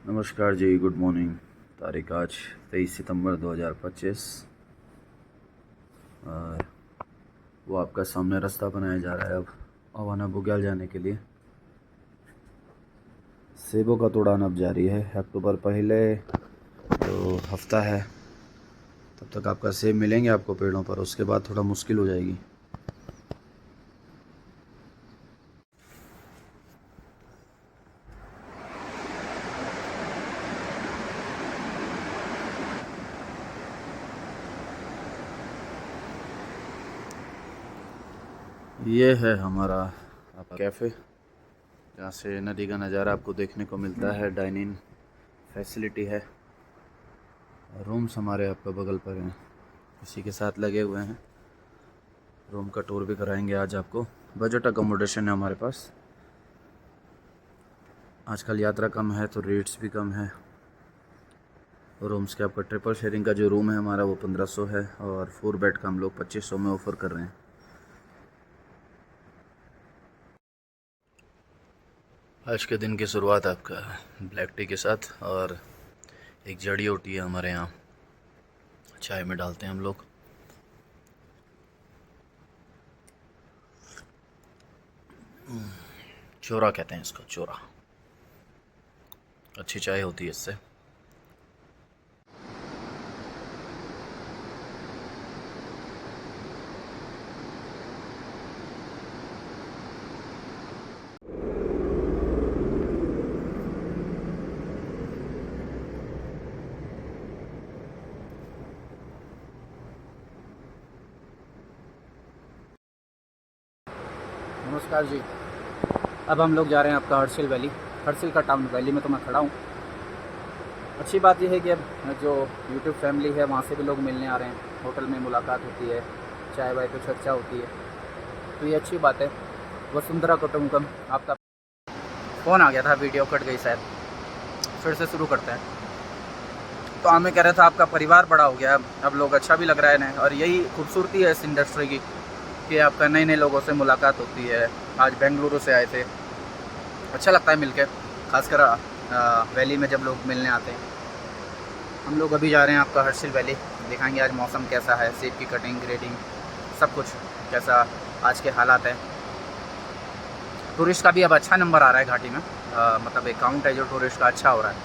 नमस्कार जी, good morning. तारीख आज 23 सितंबर 2025 और वो आपका सामने रास्ता बनाया जा रहा है अब अवाना बुग्याल जाने के लिए। सेबों का तोड़ान अब जारी है। अक्टूबर पहले जो हफ्ता है तब तक आपका सेब मिलेंगे आपको पेड़ों पर, उसके बाद थोड़ा मुश्किल हो जाएगी। ये है हमारा आप कैफ़े, जहाँ से नदी का नज़ारा आपको देखने को मिलता है। डाइनिंग फैसिलिटी है। रूम्स हमारे आपका बगल पर हैं, इसी के साथ लगे हुए हैं। रूम का टूर भी कराएंगे आज आपको। बजट अकोमोडेशन है हमारे पास। आजकल यात्रा कम है तो रेट्स भी कम है। रूम्स के आपका ट्रिपल शेयरिंग का जो रूम है हमारा वो 1500 है और 4 बेड का हम लोग 2500 में ऑफ़र कर रहे हैं। आज के दिन की शुरुआत आपका ब्लैक टी के साथ, और एक जड़ी होती है हमारे यहाँ चाय में डालते हैं हम लोग। चोरा कहते हैं इसको, चोरा। अच्छी चाय होती है इससे। नमस्कार जी। अब हम लोग जा रहे हैं आपका हर्सिल वैली। हर्सिल का टाउन वैली में तो मैं खड़ा हूँ। अच्छी बात यह है कि अब जो यूट्यूब फैमिली है वहाँ से भी लोग मिलने आ रहे हैं। होटल में मुलाकात होती है, चाय वाय पे चर्चा होती है, तो ये अच्छी बात है। वसुंधरा कुटुंबकम। आपका फ़ोन आ गया था, वीडियो कट गई शायद, फिर से शुरू करते हैं। तो हमें कह रहा था आपका परिवार बड़ा हो गया, अब लोग अच्छा भी लग रहा है ना, और यही खूबसूरती है इस इंडस्ट्री की कि आपका नए नए लोगों से मुलाकात होती है। आज बेंगलुरु से आए थे, अच्छा लगता है मिलके, खासकर वैली में जब लोग मिलने आते हैं। हम लोग अभी जा रहे हैं आपका हर्सिल वैली। दिखाएंगे आज मौसम कैसा है, सेब की कटिंग, ग्रेडिंग, सब कुछ कैसा आज के हालात हैं। टूरिस्ट का भी अब अच्छा नंबर आ रहा है घाटी में, मतलब एक काउंट है जो टूरिस्ट का अच्छा हो रहा है।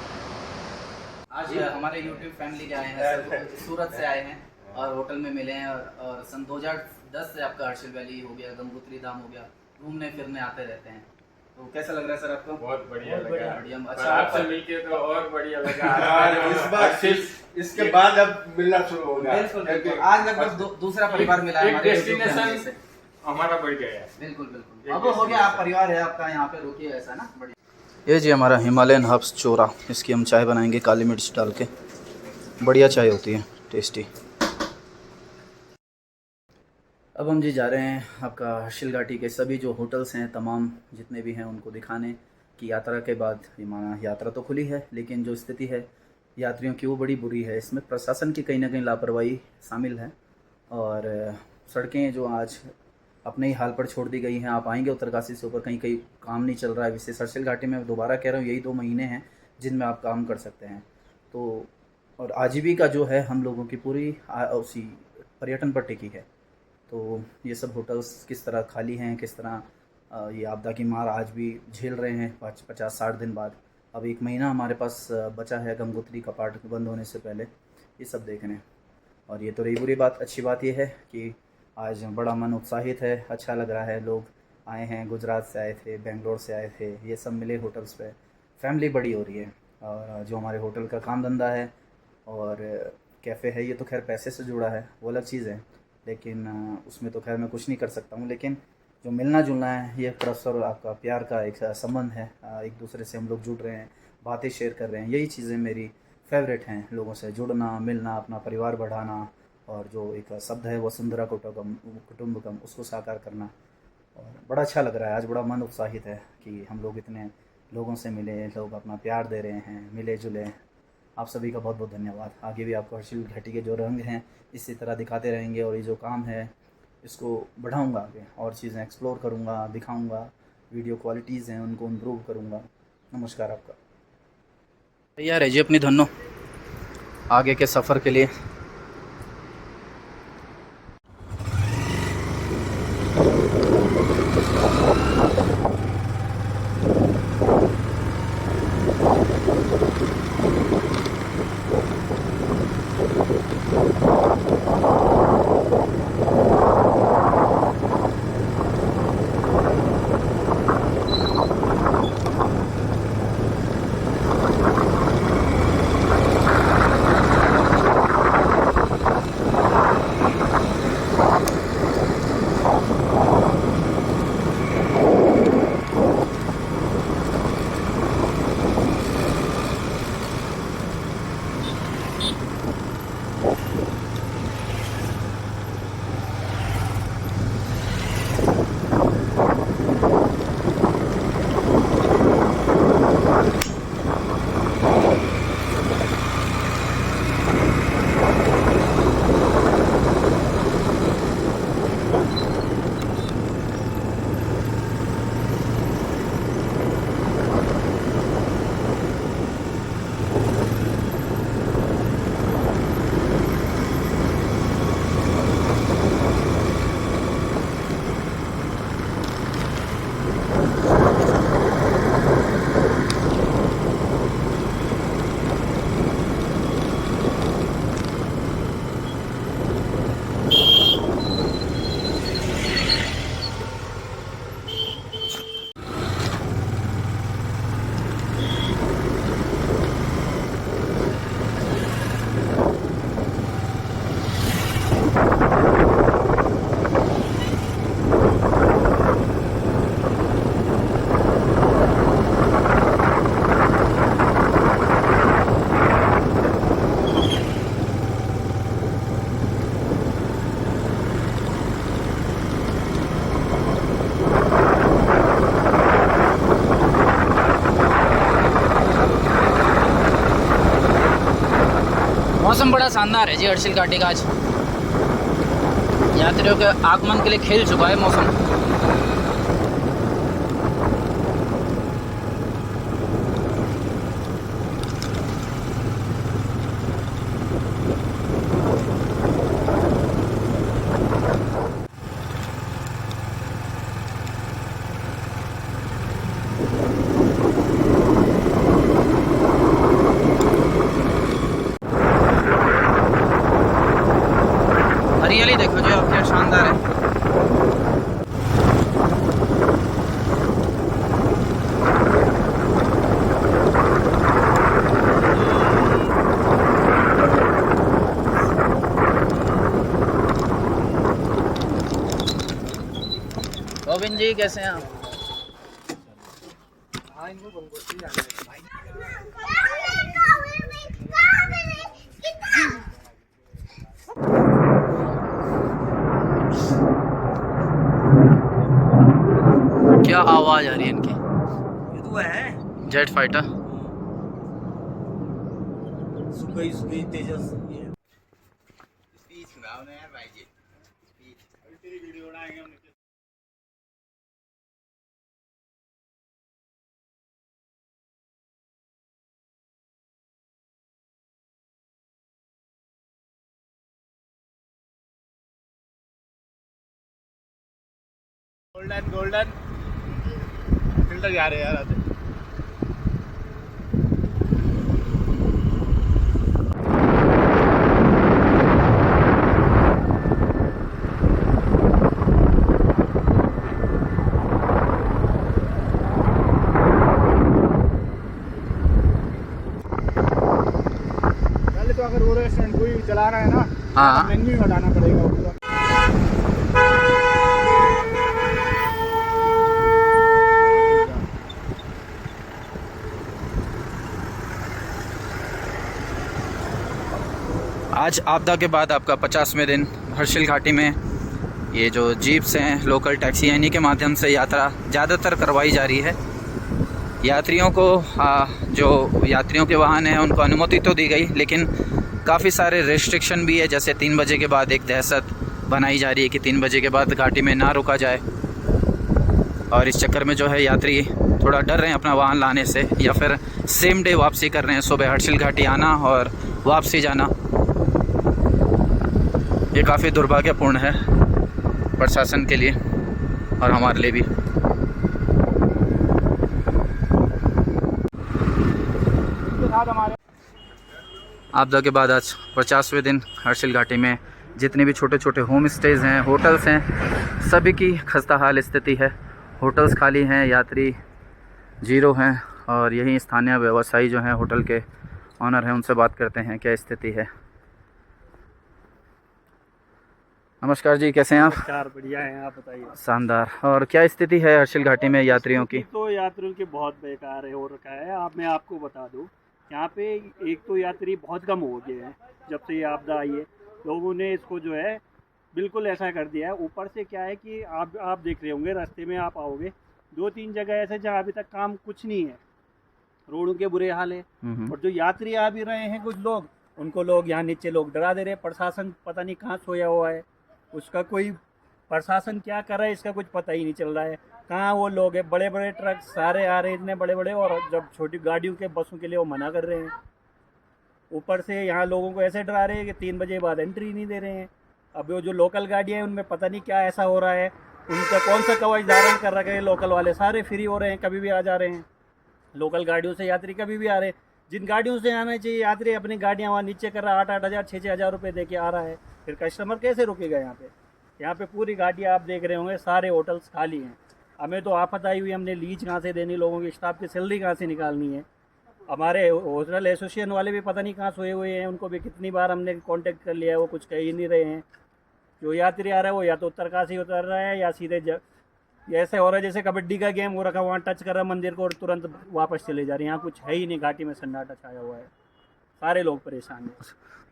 आज हमारे यूट्यूब फैमिली के आए हैं, सूरत से आए हैं और होटल में मिले हैं। और सन 2010 से आपका हर्सिल वैली हो गया, गंगोत्री धाम हो गया, घूमने फिरने आते रहते हैं। तो कैसा लग रहा है सर आपको? बहुत बढ़िया लगा। बढ़िया। और अच्छा, आपसे मिलके तो और बढ़िया लगा। इस बार इसके बाद अब मिलना शुरू होगा। बिल्कुल बिल्कुल। आज लगभग दूसरा परिवार मिला है एक हमारे YouTube डेस्टिनेशन फैमिली से। हमारा बढ़ गया है। बिल्कुल बिल्कुल। अब हो गया, आप परिवार है आपका, यहाँ पे रुकिए, ऐसा ना। बढ़िया। ये जी हमारा हिमालयन हब्स चोरा, इसकी हम चाय बनाएंगे काली मिर्च डाल के। बढ़िया चाय होती है, टेस्टी। अब हम जी जा रहे हैं आपका हर्सिल घाटी के सभी जो होटल्स हैं, तमाम जितने भी हैं, उनको दिखाने की। यात्रा के बाद माना यात्रा तो खुली है, लेकिन जो स्थिति है यात्रियों की वो बड़ी बुरी है। इसमें प्रशासन की कहीं ना कहीं लापरवाही शामिल है, और सड़कें जो आज अपने ही हाल पर छोड़ दी गई हैं। आप आएंगे उत्तरकाशी से ऊपर, कहीं कहीं काम नहीं चल रहा है। विशेष हर्सिल घाटी में दोबारा कह रहा हूँ, यही 2 महीने हैं जिनमें आप काम कर सकते हैं। तो और आजीविका जो है हम लोगों की पूरी उसी पर्यटन पर टिकी है। तो ये सब होटल्स किस तरह खाली हैं, किस तरह ये आपदा की मार आज भी झेल रहे हैं 50-60 दिन बाद। अब 1 महीना हमारे पास बचा है गंगोत्री कपाट बंद होने से पहले, ये सब देखने। और ये तो रही बुरी बात। अच्छी बात ये है कि आज बड़ा मन उत्साहित है, अच्छा लग रहा है। लोग आए हैं, गुजरात से आए थे, बेंगलोर से आए थे, ये सब मिले होटल्स पे। फैमिली बड़ी हो रही है। और जो हमारे होटल का काम धंधा है और कैफ़े है, ये तो खैर पैसे से जुड़ा है, वो अलग चीज़ है। लेकिन उसमें तो खैर मैं कुछ नहीं कर सकता हूँ। लेकिन जो मिलना जुलना है, ये परस्पर आपका प्यार का एक संबंध है। एक दूसरे से हम लोग जुड़ रहे हैं, बातें शेयर कर रहे हैं, यही चीज़ें मेरी फेवरेट हैं। लोगों से जुड़ना, मिलना, अपना परिवार बढ़ाना, और जो एक शब्द है वसुंधरा कुटुंबकम, उसको साकार करना। और बड़ा अच्छा लग रहा है, आज बड़ा मन उत्साहित है कि हम लोग इतने लोगों से मिले, लोग अपना प्यार दे रहे हैं, मिले जुले। आप सभी का बहुत बहुत धन्यवाद। आगे भी आपको हर्षिल घाटी के जो रंग हैं इसी तरह दिखाते रहेंगे, और ये जो काम है इसको बढ़ाऊंगा आगे, और चीज़ें एक्सप्लोर करूंगा, दिखाऊंगा, वीडियो क्वालिटीज़ हैं उनको इम्प्रूव करूंगा। नमस्कार आपका। तैयार है जी अपनी धन्नो आगे के सफ़र के लिए। मौसम बड़ा शानदार है जी हर्षिल घाटी का आज। यात्रियों के आगमन के लिए खिल चुका है मौसम। हरियाली देखो जी आप, क्या शानदार है। गोविंद जी कैसे हैं आप? क्या आवाज आ रही है इनकी। ये तो है जेट फाइटर। सुखई तेजस ये गोल्डन गोल्डन फिल्टर जा रहे यार। पहले तो अगर वो रेस्टोरेंट कोई चला रहा है ना, हाँ मेन्यू हटाना पड़ेगा वो पूरा। आज आपदा के बाद आपका 50वें दिन हर्षिल घाटी में ये जो जीप्स हैं, लोकल टैक्सी, इन्हीं के माध्यम से यात्रा ज़्यादातर करवाई जा रही है। यात्रियों को जो यात्रियों के वाहन हैं उनको अनुमति तो दी गई, लेकिन काफ़ी सारे रेस्ट्रिक्शन भी है। जैसे 3 बजे के बाद एक दहशत बनाई जा रही है कि 3 बजे के बाद घाटी में ना रुका जाए। और इस चक्कर में जो है यात्री थोड़ा डर रहे हैं अपना वाहन लाने से, या फिर सेम डे वापसी कर रहे हैं, सुबह हर्षिल घाटी आना और वापसी जाना। ये काफ़ी दुर्भाग्यपूर्ण है प्रशासन के लिए और हमारे लिए भी। आपदा के बाद आज 50वें दिन हर्षिल घाटी में जितने भी छोटे छोटे होम स्टेज हैं, होटल्स हैं, सभी की खस्ता हाल स्थिति है। होटल्स खाली हैं, यात्री जीरो हैं। और यही स्थानीय व्यवसायी जो हैं, होटल के ऑनर हैं, उनसे बात करते हैं क्या स्थिति है। नमस्कार जी, कैसे हैं आप? नमस्कार, बढ़िया हैं, आप बताइए। शानदार। और क्या स्थिति है हर्षिल घाटी में यात्रियों की? तो यात्रियों की बहुत बेकार हो रखा है। मैं आपको बता दूं, यहाँ पे एक तो यात्री बहुत कम हो गए हैं जब से ये आपदा आई है। लोगों ने इसको जो है बिल्कुल ऐसा कर दिया है। ऊपर से क्या है कि आप देख रहे होंगे, रास्ते में आप आओगे 2-3 जगह ऐसे जहाँ अभी तक काम कुछ नहीं है, रोडों के बुरे हाल है। और जो यात्री आ भी रहे हैं कुछ लोग, उनको लोग यहाँ नीचे लोग डरा दे रहे हैं। प्रशासन पता नहीं कहाँ सोया हुआ है, उसका कोई प्रशासन क्या कर रहा है इसका कुछ पता ही नहीं चल रहा है। कहाँ वो लोग हैं, बड़े बड़े ट्रक सारे आ रहे हैं इतने बड़े बड़े, और जब छोटी गाड़ियों के बसों के लिए वो मना कर रहे हैं। ऊपर से यहाँ लोगों को ऐसे डरा रहे हैं कि 3 बजे बाद एंट्री नहीं दे रहे हैं। अब वो जो लोकल गाड़ियाँ हैं उनमें पता नहीं क्या ऐसा हो रहा है, उनका कौन सा कवच धारण कर रखा है। लोकल वाले सारे फ्री हो रहे हैं, कभी भी आ जा रहे हैं। लोकल गाड़ियों से यात्री कभी भी आ रहे हैं। जिन गाड़ियों से आना चाहिए यात्री अपनी गाड़ियाँ वहाँ नीचे कर रहा है, 8-8 हज़ार 6-6 हज़ार रुपये दे के आ रहा है। फिर कस्टमर कैसे रुकेगा यहाँ पे? यहाँ पे पूरी गाड़ियाँ आप देख रहे होंगे, सारे होटल्स खाली हैं। हमें तो आफत आई हुई, हमने लीज कहाँ से देनी, लोगों की स्टाफ की सैलरी कहाँ से निकालनी है। हमारे होटल एसोसिएशन वाले भी पता नहीं कहाँ सोए हुए हैं, उनको भी कितनी बार हमने कांटेक्ट कर लिया है, वो कुछ कह ही नहीं रहे हैं। जो यात्री आ रहा है वो या तो उत्तरकाशी उतर रहा है या सीधे ऐसे हो रहा है जैसे कबड्डी का गेम हो रखा, वहाँ टच कर रहा है मंदिर को और तुरंत वापस चले जा रहे हैं। यहाँ कुछ है ही नहीं, घाटी में सन्नाटा छाया हुआ है, सारे लोग परेशान हैं।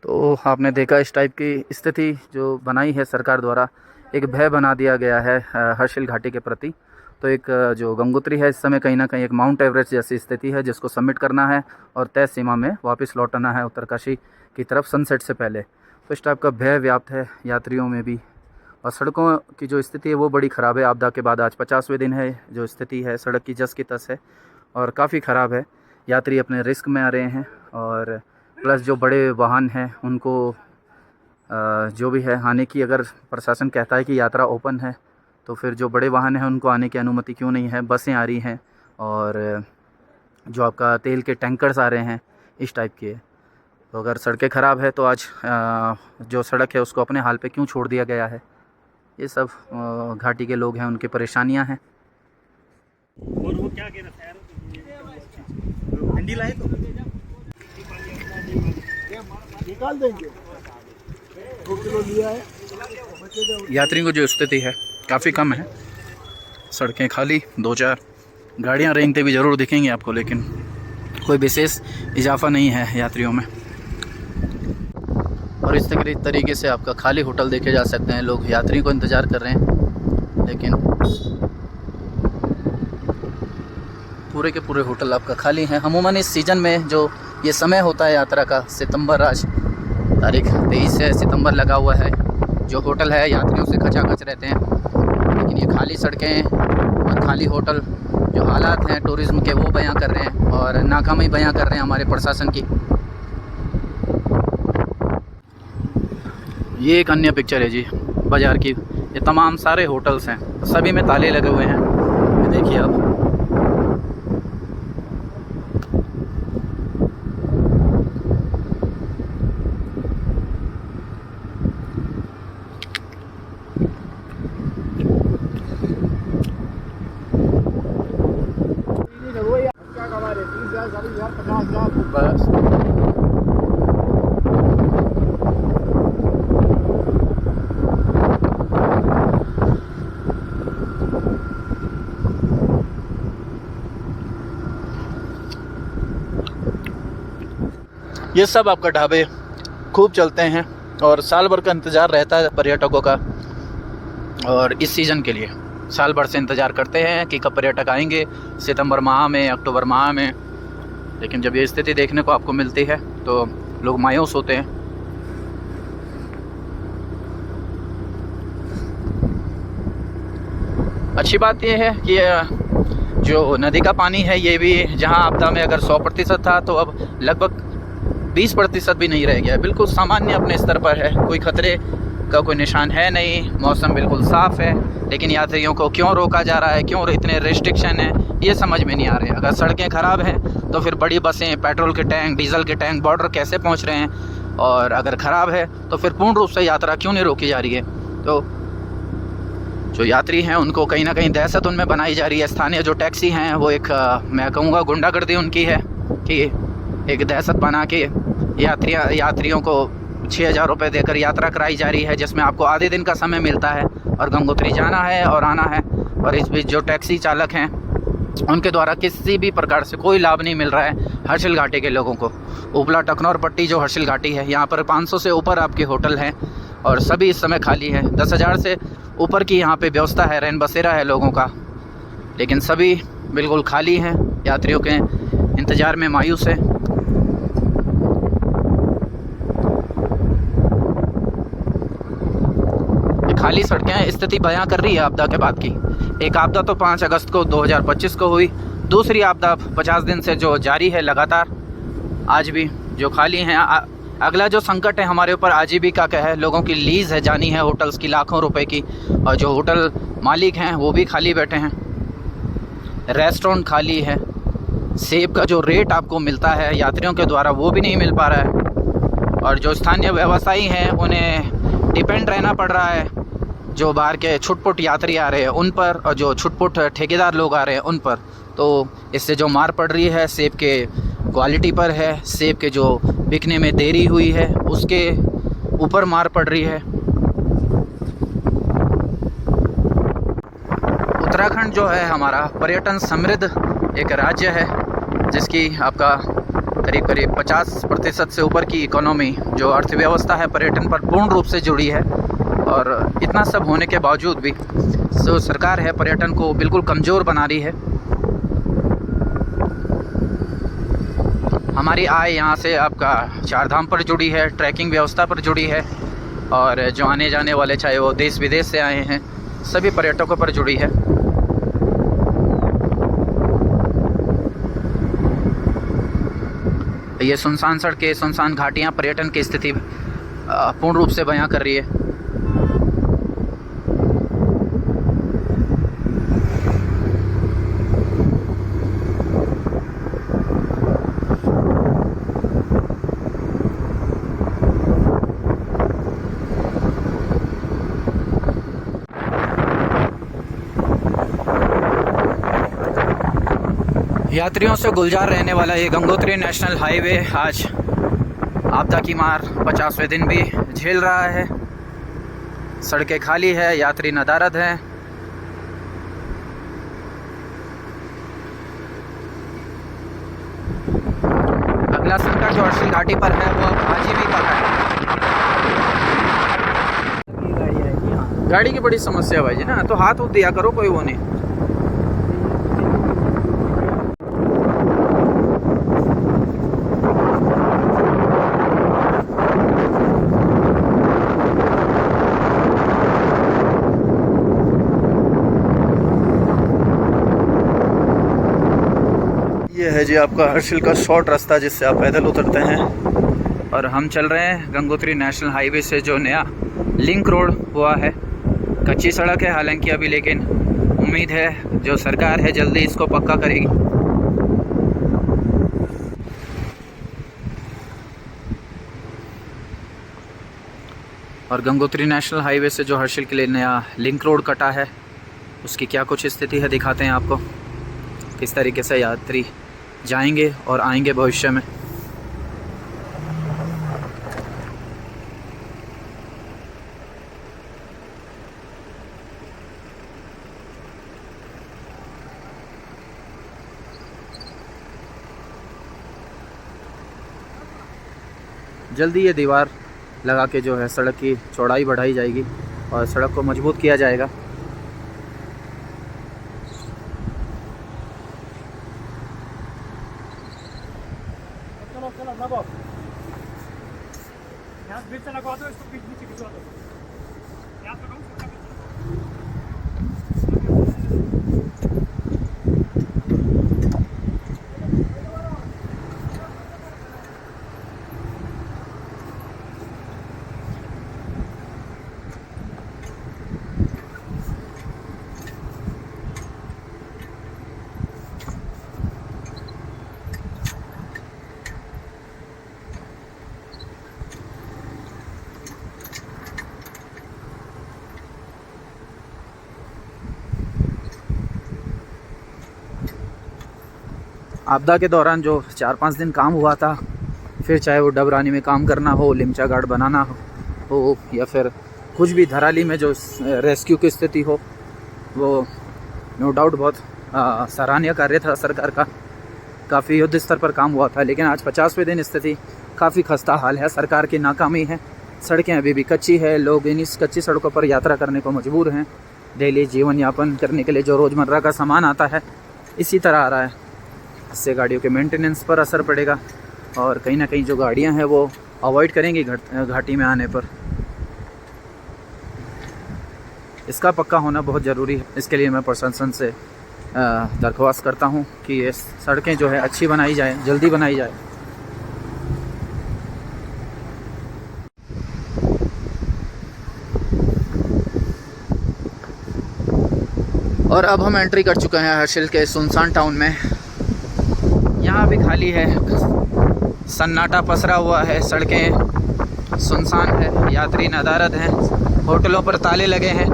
तो आपने देखा इस टाइप की स्थिति जो बनाई है सरकार द्वारा, एक भय बना दिया गया है हर्षिल घाटी के प्रति। तो एक जो गंगोत्री है इस समय कहीं ना कहीं एक माउंट एवरेस्ट जैसी स्थिति है, जिसको सबमिट करना है और तय सीमा में वापस लौटना है उत्तरकाशी की तरफ सनसेट से पहले। तो इस टाइप का भय व्याप्त है यात्रियों में भी। और सड़कों की जो स्थिति है वो बड़ी ख़राब है। आपदा के बाद आज 50वें दिन है, जो स्थिति है सड़क की जस की तस है और काफ़ी ख़राब है। यात्री अपने रिस्क में आ रहे हैं और प्लस जो बड़े वाहन हैं उनको जो भी है आने की, अगर प्रशासन कहता है कि यात्रा ओपन है तो फिर जो बड़े वाहन हैं उनको आने की अनुमति क्यों नहीं है? बसें आ रही हैं और जो आपका तेल के टैंकर्स आ रहे हैं, इस टाइप के। तो अगर सड़कें ख़राब है तो आज जो सड़क है उसको अपने हाल पे क्यों छोड़ दिया गया है? ये सब घाटी के लोग हैं, उनकी परेशानियां हैं। और वो क्या कह रहा है, भिंडी लाए तो निकाल देंगे। 2 किलो लिया है। यात्रियों की जो स्थिति है काफ़ी कम है, सड़कें खाली, 2-4 गाड़ियां रेंगते भी ज़रूर दिखेंगी आपको, लेकिन कोई विशेष इजाफा नहीं है यात्रियों में। और इस तरीके से आपका खाली होटल देखे जा सकते हैं। लोग यात्री को इंतज़ार कर रहे हैं, लेकिन पूरे के पूरे होटल आपका खाली हैं। अमूमन इस सीज़न में जो ये समय होता है यात्रा का, सितंबर, आज तारीख 23 है, सितंबर लगा हुआ है, जो होटल है यात्रियों से खचाखच रहते हैं। लेकिन ये खाली सड़कें और खाली होटल, जो हालात हैं टूरिज़्म के, वो बयां कर रहे हैं और नाकामी बयां कर रहे हैं हमारे प्रशासन की। ये एक अन्य पिक्चर है जी बाज़ार की। ये तमाम सारे होटल्स हैं, सभी में ताले लगे हुए हैं, ये देखिए आप। बस ये सब आपका ढाबे खूब चलते हैं और साल भर का इंतज़ार रहता है पर्यटकों का। और इस सीज़न के लिए साल भर से इंतज़ार करते हैं कि कब पर्यटक आएंगे, सितंबर माह में, अक्टूबर माह में। लेकिन जब ये स्थिति देखने को आपको मिलती है तो लोग मायूस होते हैं। अच्छी बात यह है कि जो नदी का पानी है ये भी जहां आपदा में अगर 100% था तो अब लगभग 20% भी नहीं रह गया, बिल्कुल सामान्य अपने स्तर पर है, कोई खतरे का कोई निशान है नहीं, मौसम बिल्कुल साफ़ है। लेकिन यात्रियों को क्यों रोका जा रहा है, क्यों इतने रेस्ट्रिक्शन हैं, ये समझ में नहीं आ रहे। अगर सड़कें ख़राब हैं तो फिर बड़ी बसें, पेट्रोल के टैंक, डीजल के टैंक बॉर्डर कैसे पहुंच रहे हैं, और अगर ख़राब है तो फिर पूर्ण रूप से यात्रा क्यों नहीं रोकी जा रही है। तो जो यात्री हैं उनको कहीं ना कहीं दहशत उनमें बनाई जा रही है। स्थानीय जो टैक्सी हैं वो एक मैं कहूँगा गुंडागर्दी उनकी है कि एक दहशत बना के यात्रियों को 6,000 रुपये देकर यात्रा कराई जा रही है, जिसमें आपको आधे दिन का समय मिलता है और गंगोत्री जाना है और आना है। और इस बीच जो टैक्सी चालक हैं उनके द्वारा किसी भी प्रकार से कोई लाभ नहीं मिल रहा है हर्षिल घाटी के लोगों को। उपला टकनौर पट्टी जो हर्षिल घाटी है, यहाँ पर 500 से ऊपर आपके होटल हैं और सभी इस समय खाली हैं। 10,000 से ऊपर की यहाँ पे व्यवस्था है, रैन बसेरा है लोगों का, लेकिन सभी बिल्कुल खाली हैं, यात्रियों के इंतज़ार में मायूस है। खाली सड़कें स्थिति बयां कर रही है आपदा के बाद की। एक आपदा तो 5 अगस्त को 2025 को हुई, दूसरी आपदा 50 दिन से जो जारी है लगातार, आज भी जो खाली हैं। अगला जो संकट है हमारे ऊपर आजीविका का है, लोगों की लीज़ है जानी है होटल्स की लाखों रुपए की, और जो होटल मालिक हैं वो भी खाली बैठे हैं, रेस्टोरेंट खाली है, सेब का जो रेट आपको मिलता है यात्रियों के द्वारा वो भी नहीं मिल पा रहा है, और जो स्थानीय व्यवसायी हैं उन्हें डिपेंड रहना पड़ रहा है जो बाहर के छुटपुट यात्री आ रहे हैं उन पर, और जो छुटपुट ठेकेदार लोग आ रहे हैं उन पर। तो इससे जो मार पड़ रही है सेब के क्वालिटी पर है, सेब के जो बिकने में देरी हुई है उसके ऊपर मार पड़ रही है। उत्तराखंड जो है हमारा पर्यटन समृद्ध एक राज्य है, जिसकी आपका करीब करीब 50% से ऊपर की इकोनॉमी जो अर्थव्यवस्था है पर्यटन पर पूर्ण रूप से जुड़ी है। और इतना सब होने के बावजूद भी जो सरकार है पर्यटन को बिल्कुल कमज़ोर बना रही है। हमारी आय यहाँ से आपका 4 धाम पर जुड़ी है, ट्रैकिंग व्यवस्था पर जुड़ी है, और जो आने जाने वाले चाहे वो देश विदेश से आए हैं सभी पर्यटकों पर जुड़ी है। ये सुनसान सड़कें, सुनसान घाटियाँ पर्यटन की स्थिति पूर्ण रूप से बयां कर रही है। यात्रियों से गुलजार रहने वाला ये गंगोत्री नेशनल हाईवे आज आपदा की मार 50वें दिन भी झेल रहा है। सड़कें खाली है, यात्री नदारद हैं। अगला संकट जो हर्षिल घाटी पर है वो आजीविका का है। गाड़ी की बड़ी समस्या भाई जी ना, तो हाथ उठ दिया करो, कोई वो नहीं। ये है जी आपका हर्षिल का शॉर्ट रास्ता जिससे आप पैदल उतरते हैं, और हम चल रहे हैं गंगोत्री नेशनल हाईवे से जो नया लिंक रोड हुआ है। कच्ची सड़क है हालांकि अभी, लेकिन उम्मीद है जो सरकार है जल्दी इसको पक्का करेगी। और गंगोत्री नेशनल हाईवे से जो हर्षिल के लिए नया लिंक रोड कटा है उसकी क्या कुछ स्थिति है दिखाते हैं आपको, किस तरीके से यात्री जाएंगे और आएंगे भविष्य में। जल्दी ये दीवार लगा के जो है सड़क की चौड़ाई बढ़ाई जाएगी और सड़क को मजबूत किया जाएगा। आपदा के दौरान जो 4-5 दिन काम हुआ था, फिर चाहे वो डबरानी में काम करना हो, लिमचा गार्ड बनाना हो या फिर कुछ भी धराली में जो रेस्क्यू की स्थिति हो, वो नो डाउट बहुत सराहनीय कार्य था सरकार का। काफ़ी युद्ध स्तर पर काम हुआ था, लेकिन आज 50वें दिन स्थिति काफ़ी खस्ता हाल है। सरकार की नाकामी है, सड़कें अभी भी कच्ची है, लोग इन इस कच्ची सड़कों पर यात्रा करने को मजबूर हैं। डेली जीवन यापन करने के लिए जो रोज़मर्रा का सामान आता है इसी तरह आ रहा है। इससे गाड़ियों के मेंटेनेंस पर असर पड़ेगा और कहीं ना कहीं जो गाड़ियां हैं वो अवॉइड करेंगी घाटी में आने पर। इसका पक्का होना बहुत ज़रूरी है। इसके लिए मैं प्रशासन से दरख्वास्त करता हूं कि ये सड़कें जो है अच्छी बनाई जाए, जल्दी बनाई जाए। और अब हम एंट्री कर चुके हैं हर्षिल के सुनसान टाउन में। यहाँ भी खाली है, सन्नाटा पसरा हुआ है, सड़कें सुनसान है, यात्री नदारद हैं, होटलों पर ताले लगे हैं।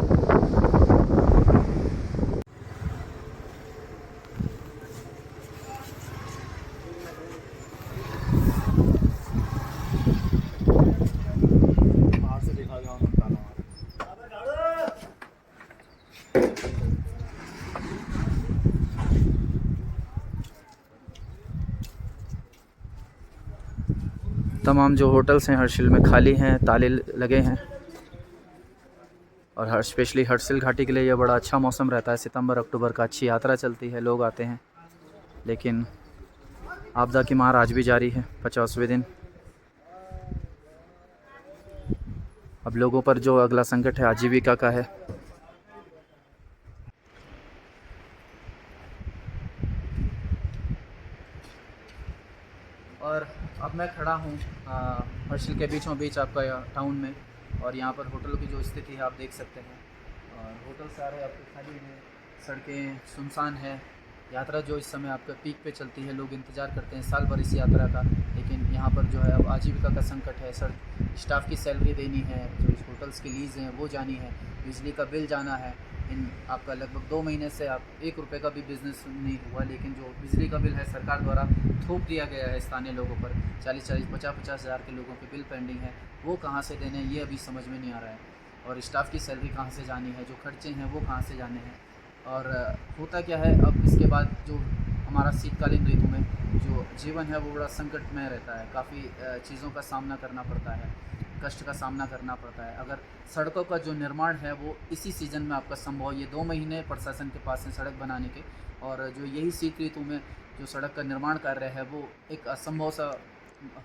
तमाम जो होटल्स हैं हर्षिल में खाली हैं, ताले लगे हैं। और स्पेशली हर्षिल घाटी के लिए यह बड़ा अच्छा मौसम रहता है। सितंबर अक्टूबर का अच्छी यात्रा चलती है, लोग आते हैं। लेकिन आपदा की मार आज भी जारी है, 50वें दिन। अब लोगों पर जो अगला संकट है आजीविका का है। और अब मैं खड़ा हूँ हर्षिल के बीचों बीच आपका टाउन में, और यहाँ पर होटलों की जो स्थिति है आप देख सकते हैं। और होटल सारे आपके खाली हैं, सड़कें सुनसान है। यात्रा जो इस समय आपका पीक पे चलती है, लोग इंतज़ार करते हैं साल भर इस यात्रा का, लेकिन यहाँ पर जो है अब आजीविका का संकट है। स्टाफ की सैलरी देनी है, जो होटल्स की लीज़ हैं वो जानी है, बिजली का बिल जाना है। इन आपका लगभग 2 महीने से आप 1 रुपये का भी बिज़नेस नहीं हुआ, लेकिन जो बिजली का बिल है सरकार द्वारा थोप दिया गया है स्थानीय लोगों पर। 40-40, 50-50 हज़ार के लोगों के बिल पेंडिंग है, वो कहाँ से देने ये अभी समझ में नहीं आ रहा है। और स्टाफ की सैलरी कहाँ से जानी है, जो खर्चे हैं वो कहाँ से जाने हैं। और होता क्या है, अब इसके बाद जो हमारा शीतकालीन ऋतु में जो जीवन है वो बड़ा संकट में रहता है। काफ़ी चीज़ों का सामना करना पड़ता है, कष्ट का सामना करना पड़ता है। अगर सड़कों का जो निर्माण है वो इसी सीज़न में आपका संभव, ये 2 महीने प्रशासन के पास हैं सड़क बनाने के, और जो यही शीत ऋतु में जो सड़क का निर्माण कार्य है वो एक असंभव सा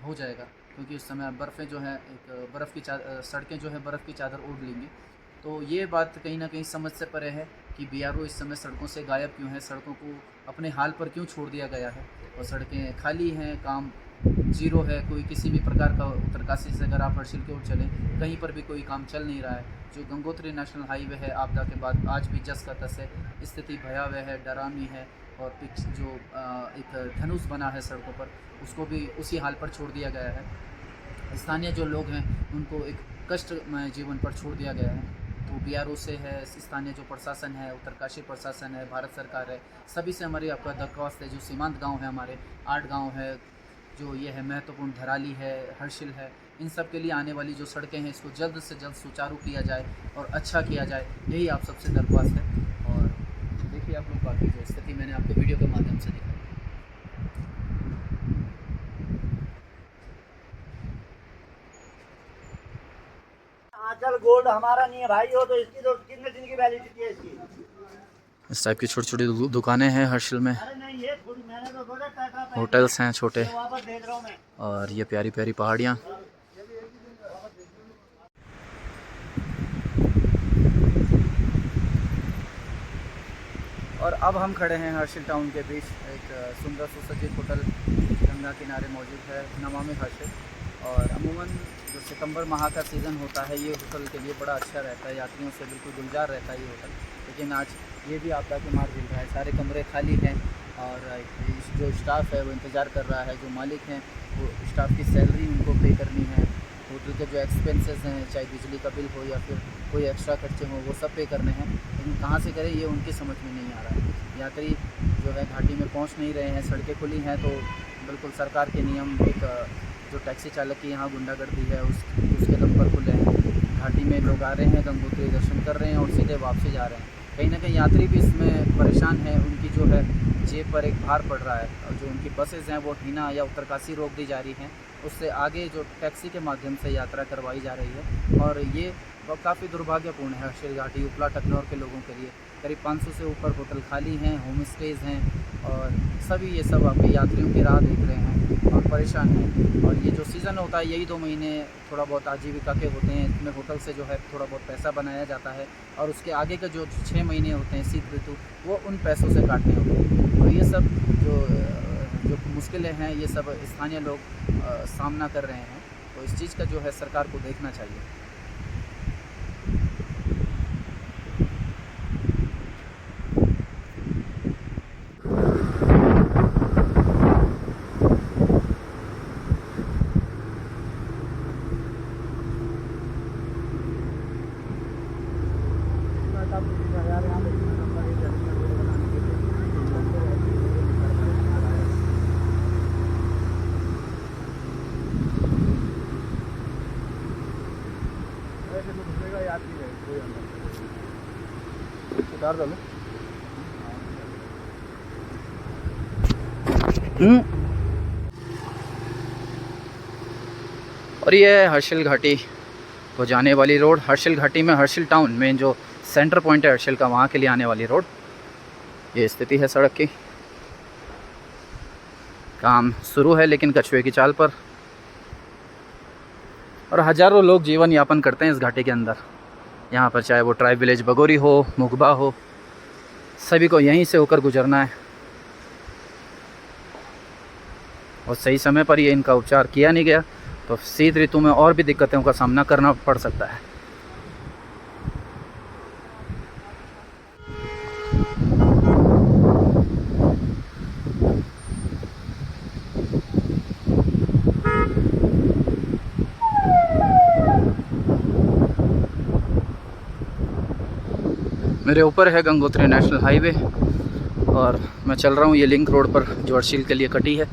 हो जाएगा, क्योंकि उस समय बर्फ़ें जो हैं एक बर्फ़ की सड़कें जो है बर्फ़ की चादर ओढ़ लेंगी। तो ये बात कहीं ना कहीं समझ से परे है कि बीआरओ इस समय सड़कों से गायब क्यों है, सड़कों को अपने हाल पर क्यों छोड़ दिया गया है, और सड़कें खाली हैं, काम जीरो है। कोई किसी भी प्रकार का उत्तरकाशी से अगर आप हर्षिल की ओर चलें, कहीं पर भी कोई काम चल नहीं रहा है। जो गंगोत्री नेशनल हाईवे है आपदा के बाद आज भी जस का तस है, स्थिति भयावह है, डरावनी है। और जो एक धनुष बना है सड़कों पर, उसको भी उसी हाल पर छोड़ दिया गया है। स्थानीय जो लोग हैं उनको एक कष्टमय जीवन पर छोड़ दिया गया है। तो बीआरओ से है, स्थानीय जो प्रशासन है, उत्तरकाशी प्रशासन है, भारत सरकार है, सभी से हमारी आपका दरख्वास्त है। जो सीमांत गांव है हमारे 8 गांव है, जो ये है महत्वपूर्ण, धराली है, हर्षिल है, इन सब के लिए आने वाली जो सड़कें हैं इसको जल्द से जल्द सुचारू किया जाए और अच्छा किया जाए, यही आप सबसे दरख्वास्त है। और देखिए आप लोग बाकी जो स्थिति मैंने आपको वीडियो के माध्यम से दिखाई। आंचल गोल्ड हमारा नहीं है भाई, हो तो इसकी तो कितने दिन की वैलिडिटी है इसकी। इस टाइप की छोटी छोटी दुकानें हैं हर्षिल में, अरे नहीं, ये थोड़ी मैंने तो बोला था होटल्स हैं छोटे, वापस भेज रहा हूं मैं। और ये प्यारी प्यारी पहाड़ियाँ। और अब हम खड़े हैं हर्षिल टाउन के बीच। एक सुंदर सुसज्जित होटल गंगा किनारे मौजूद है, नमामि हर्षिल। और अमूमन जो सितंबर माह का सीज़न होता है ये होटल के लिए बड़ा अच्छा रहता है, यात्रियों से बिल्कुल गुलजार रहता है ये होटल। लेकिन आज ये भी आपदा की मार झेल रहा है, सारे कमरे खाली हैं और जो स्टाफ है वो इंतज़ार कर रहा है। जो मालिक हैं वो स्टाफ की सैलरी उनको पे करनी है, होटल के जो एक्सपेंसेस हैं, चाहे बिजली का बिल हो या फिर कोई एक्स्ट्रा खर्चे हों, वो सब पे करने हैं। लेकिन कहाँ से करें ये उनकी समझ में नहीं आ रहा है। यात्री जो है घाटी में पहुंच नहीं रहे हैं। सड़कें खुली हैं तो बिल्कुल सरकार के नियम एक जो टैक्सी चालक की यहाँ गुंडागर्दी है उसके दम पर खुले हैं। घाटी में लोग आ रहे हैं, गंगोत्री दर्शन कर रहे हैं और सीधे वापसी जा रहे हैं। कहीं ना कहीं यात्री भी इसमें परेशान हैं, उनकी जो है जेब पर एक भार पड़ रहा है और जो उनकी बसेज़ हैं वो हिना या उत्तरकाशी रोक दी जा रही हैं, उससे आगे जो टैक्सी के माध्यम से यात्रा करवाई जा रही है। और ये काफ़ी दुर्भाग्यपूर्ण है हर्षिल घाटी उपला टकनौर के लोगों के लिए। करीब 500 से ऊपर होटल खाली हैं, होम स्टेज़ हैं और सभी ये सब आपके यात्रियों की राह देख रहे हैं और परेशान हैं। और ये जो सीज़न होता है यही 2 महीने थोड़ा बहुत आजीविका के होते हैं, इसमें होटल से जो है थोड़ा बहुत पैसा बनाया जाता है और उसके आगे के जो 6 महीने होते हैं शीत ऋतु वो उन पैसों से काटने होते हैं। और ये सब जो मुश्किलें हैं ये सब स्थानीय लोग सामना कर रहे हैं, तो इस चीज़ का जो है सरकार को देखना चाहिए। उतार डालो। और ये है हर्षिल घाटी को जाने वाली रोड। हर्षिल घाटी में हर्षिल टाउन में जो सेंटर पॉइंट है हर्षिल का, वहाँ के लिए आने वाली रोड। ये स्थिति है सड़क की। काम शुरू है लेकिन कछुए की चाल पर, और हज़ारों लोग जीवन यापन करते हैं इस घाटी के अंदर। यहाँ पर चाहे वो ट्राइब विलेज बगोरी हो, मुगबा हो, सभी को यहीं से होकर गुजरना है। और सही समय पर ये इनका उपचार किया नहीं गया तो शीत ऋतु में और भी दिक्कतों का सामना करना पड़ सकता है। मेरे ऊपर है गंगोत्री नेशनल हाईवे और मैं चल रहा हूँ ये लिंक रोड पर जो हर्षिल के लिए कटी है।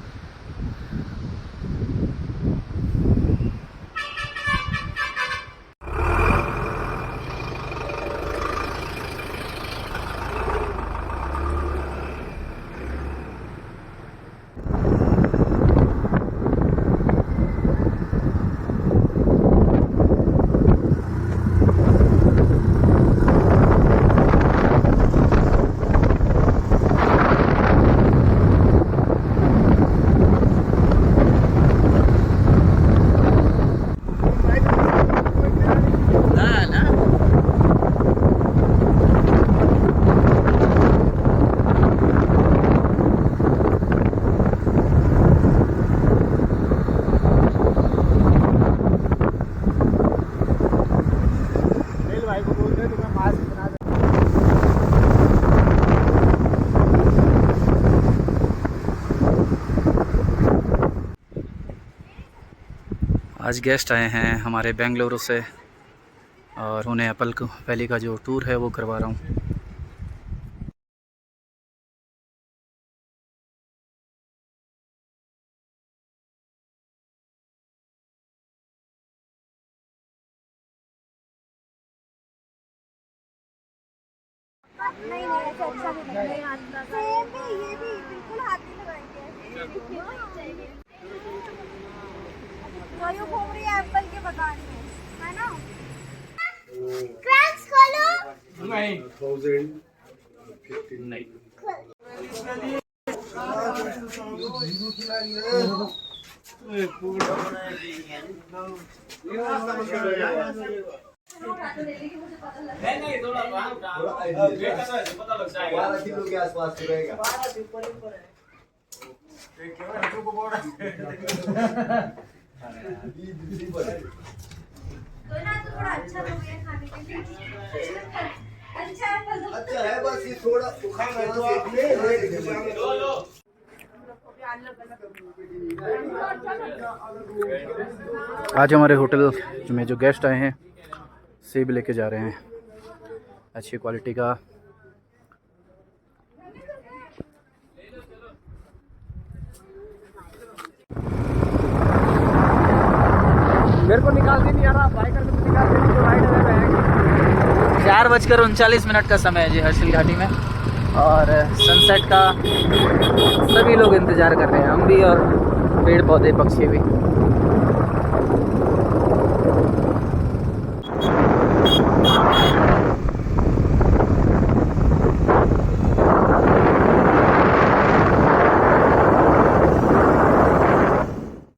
आज गेस्ट आए हैं हमारे बेंगलुरु से और उन्हें एप्पल वैली का जो टूर है वो करवा रहा हूँ। नहीं ऐसा अच्छा भी नहीं आता। सेम भी ये भी बिल्कुल हाथ नहीं लगाएंगे। तो ये घूम रही है एप्पल के बागान में, है ना? क्रैक्स खोलो। नहीं 1015 नहीं। नहीं थोड़ा पता लग जाएगा 12 किलो के आसपास रहेगा। तो ना तो थोड़ा अच्छा तो है खाने के लिए। अच्छा है, बस ये थोड़ा खाना है तो आप लो। आज हमारे होटल में जो गेस्ट आए हैं सेब लेके जा रहे हैं अच्छी क्वालिटी का। मेरे को निकालते नहीं आ रहा, बाइकर को निकालते नहीं, तो राइड में है। 4:39 का समय है जी हर्षिल घाटी में, और सनसेट का सभी लोग इंतज़ार कर रहे हैं, हम भी और पेड़ पौधे पक्षी भी।